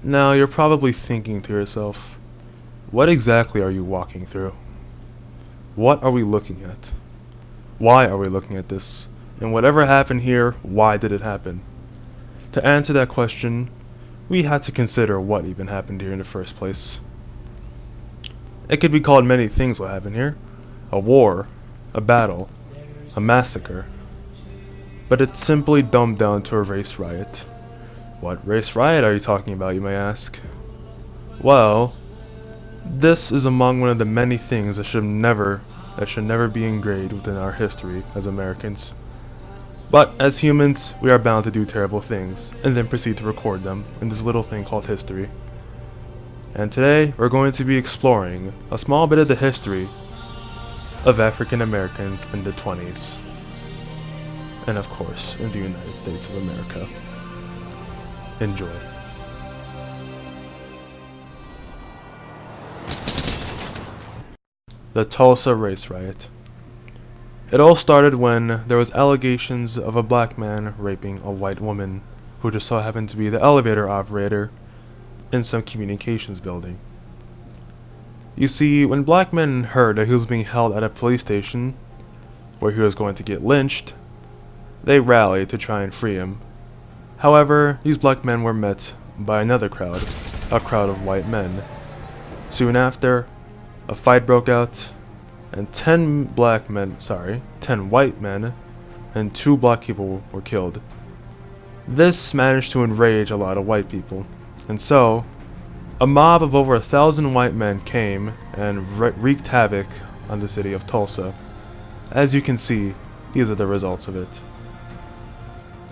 Now you're probably thinking to yourself, what exactly are you walking through? What are we looking at? Why are we looking at this? And whatever happened here, why did it happen? To answer that question, we had to consider what even happened here in the first place. It could be called many things what happened here. A war, a battle, a massacre. But it's simply dumbed down to a race riot. What race riot are you talking about, you may ask? Well, this is among one of the many things that should never be engraved within our history as Americans. But as humans, we are bound to do terrible things, and then proceed to record them in this little thing called history. And today, we're going to be exploring a small bit of the history of African Americans in the 20s. And of course, in the United States of America. Enjoy. The Tulsa Race Riot. It all started when there was allegations of a black man raping a white woman who just so happened to be the elevator operator in some communications building. You see, when black men heard that he was being held at a police station where he was going to get lynched, they rallied to try and free him. However, these black men were met by another crowd, a crowd of white men. Soon after, a fight broke out, and 10 white men and 2 black people were killed. This managed to enrage a lot of white people, and so a mob of over 1,000 white men came and wreaked havoc on the city of Tulsa. As you can see, these are the results of it.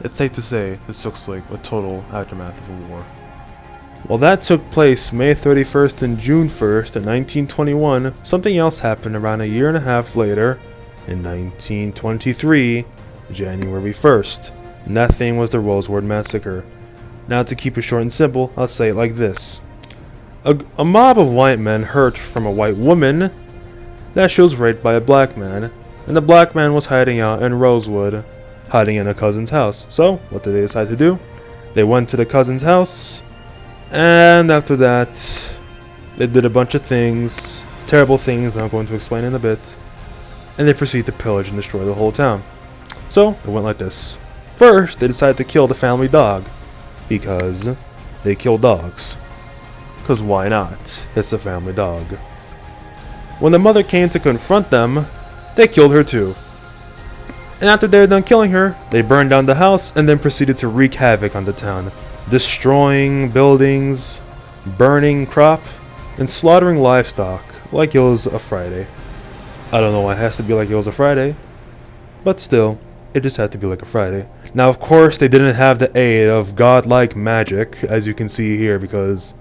It's safe to say this looks like a total aftermath of a war. While that took place May 31st and June 1st in 1921, something else happened around a year and a half later, in 1923, January 1st, and that thing was the Roseward Massacre. Now to keep it short and simple, I'll say it like this. A mob of white men heard from a white woman that she was raped by a black man, and the black man was hiding out in Rosewood, hiding in a cousin's house. So, what did they decide to do? They went to the cousin's house, and after that, they did a bunch of things, terrible things I'm going to explain in a bit, and they proceeded to pillage and destroy the whole town. So, it went like this. First, they decided to kill the family dog, because they kill dogs. Because why not? It's the family dog. When the mother came to confront them, they killed her too. And after they were done killing her, they burned down the house and then proceeded to wreak havoc on the town, destroying buildings, burning crop, and slaughtering livestock like it was a Friday. I don't know why it has to be like it was a Friday, but still, it just had to be like a Friday. Now of course they didn't have the aid of godlike magic, as you can see here, because,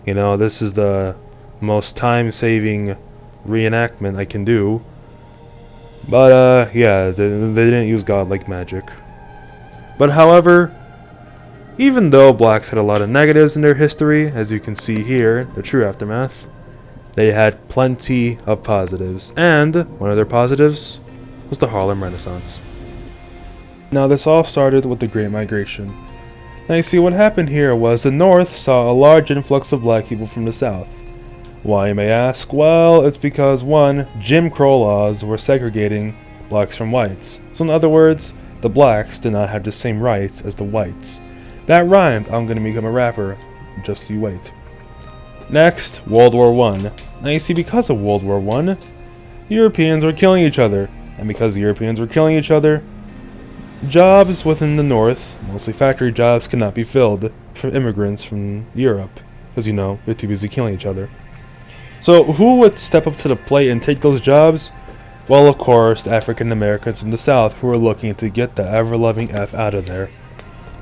you know, this is the most time-saving reenactment I can do. But yeah, they didn't use godlike magic. But however, even though blacks had a lot of negatives in their history, as you can see here, the true aftermath, they had plenty of positives. And one of their positives was the Harlem Renaissance. Now this all started with the Great Migration. Now you see, what happened here was the North saw a large influx of black people from the South. Why, you may ask? Well, it's because 1. Jim Crow laws were segregating blacks from whites. So in other words, the blacks did not have the same rights as the whites. That rhymed. I'm gonna become a rapper. Just you wait. Next, World War I. Now you see, because of World War I, Europeans were killing each other. And because Europeans were killing each other, jobs within the North, mostly factory jobs, could not be filled for immigrants from Europe. Because, you know, they're too busy killing each other. So who would step up to the plate and take those jobs? Well, of course, the African Americans in the South, who were looking to get the ever-loving F out of there.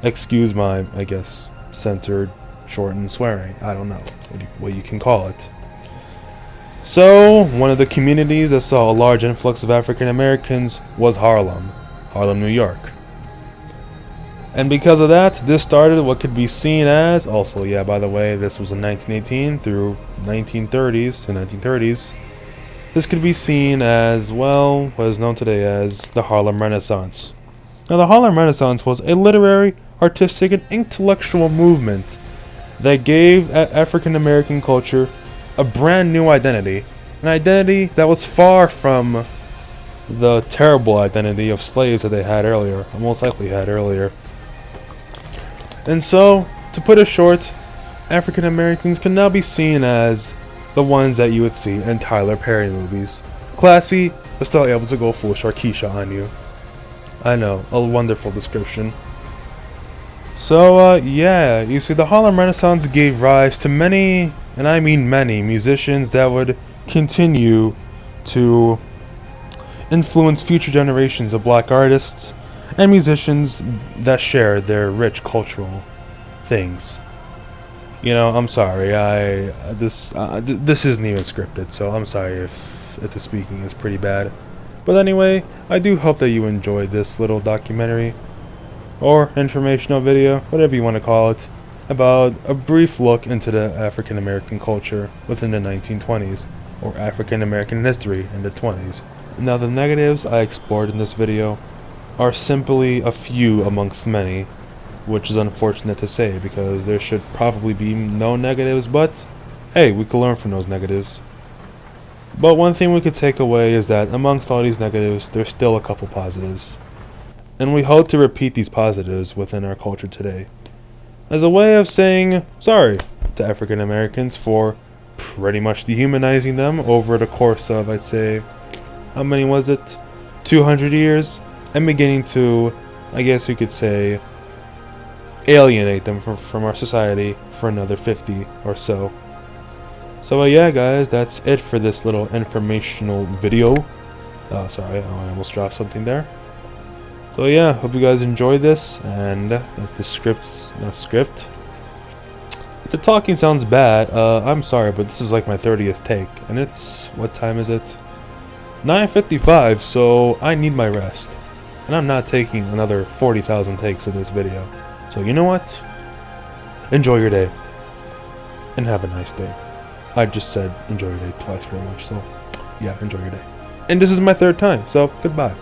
Excuse my, I guess, censored, shortened swearing. I don't know what you can call it. So, one of the communities that saw a large influx of African Americans was Harlem, New York. And because of that, this started what could be seen as, also, yeah, by the way, this was in 1918 through 1930s to 1930s. This could be seen as, well, what is known today as the Harlem Renaissance. Now, the Harlem Renaissance was a literary, artistic, and intellectual movement that gave African American culture a brand new identity, an identity that was far from the terrible identity of slaves that they had earlier, or most likely had earlier. And so, to put it short, African Americans can now be seen as the ones that you would see in Tyler Perry movies. Classy, but still able to go full Sharkeisha on you. I know, a wonderful description. So, yeah, you see, the Harlem Renaissance gave rise to many, and I mean many, musicians that would continue to influence future generations of black artists and musicians that share their rich cultural things. You know, I'm sorry, this isn't even scripted, so I'm sorry if the speaking is pretty bad. But anyway, I do hope that you enjoyed this little documentary, or informational video, whatever you want to call it, about a brief look into the African American culture within the 1920s, or African American history in the 20s. Now, the negatives I explored in this video are simply a few amongst many, which is unfortunate to say because there should probably be no negatives, but hey, we can learn from those negatives. But one thing we could take away is that amongst all these negatives, there's still a couple positives. And we hope to repeat these positives within our culture today, as a way of saying sorry to African Americans for pretty much dehumanizing them over the course of, I'd say, how many was it? 200 years? And beginning to, I guess you could say, alienate them from our society for another 50 or so. So yeah, guys, that's it for this little informational video. Sorry, I almost dropped something there. So yeah, hope you guys enjoyed this, and if the script, if the talking sounds bad, I'm sorry, but this is like my 30th take, and it's, what time is it? 9:55, so I need my rest. And I'm not taking another 40,000 takes of this video. So you know what? Enjoy your day. And have a nice day. I just said enjoy your day twice pretty much, so yeah, enjoy your day. And this is my third time, so goodbye.